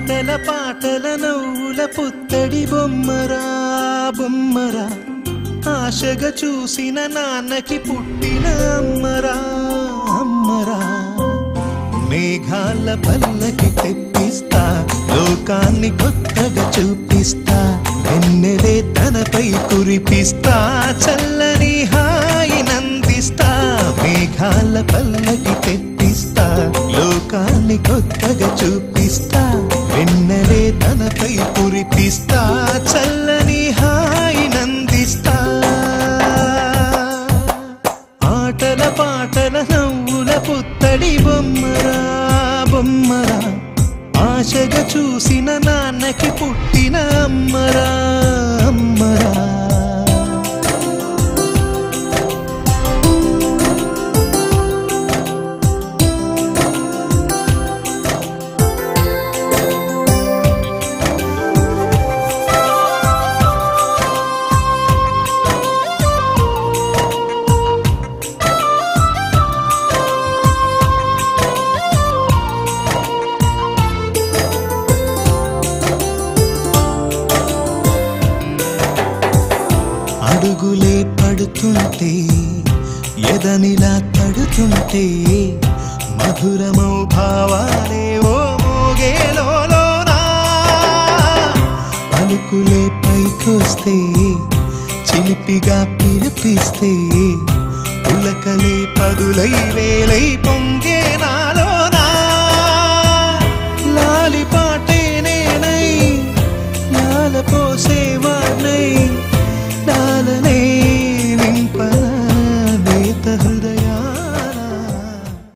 ఆటల పాటల నవ్వుల పుత్తడి బొమ్మరా బొమ్మరా ఆశగా చూసిన నాన్నకి పుట్టిన అమ్మరా అమ్మరా మేఘాల పల్లకి తెప్పిస్తా లోకాన్ని కొత్తగా చూపిస్తా వెన్నెలే తనపై కురిపిస్తా చల్లని హాయినందిస్తా మేఘాల పల్లకి తెప్పిస్తా లోకాన్ని కొత్తగా చూపిస్తా వెన్నెలే తనపై కురిపిస్తా చల్లని హాయినందిస్తా ఆటల పాటల నవ్వుల పుత్తడి బొమ్మరా బొమ్మరా ఆశగా చూసిన నాన్నకి పుట్టిన అమ్మరా అమ్మరా అడుగులే పడుతుంటే ఎదనిలా తడుతుంటే మధురమౌ భావాలే ఓ మోగేలోనా పలుకులే పైకొస్తే చిలిపిగా పిలిపిస్తే ఉలకలే పదులై వేలై పొంగే నాలోనా లాలి పాటే నేనై లాల పోసేవాణ్ణై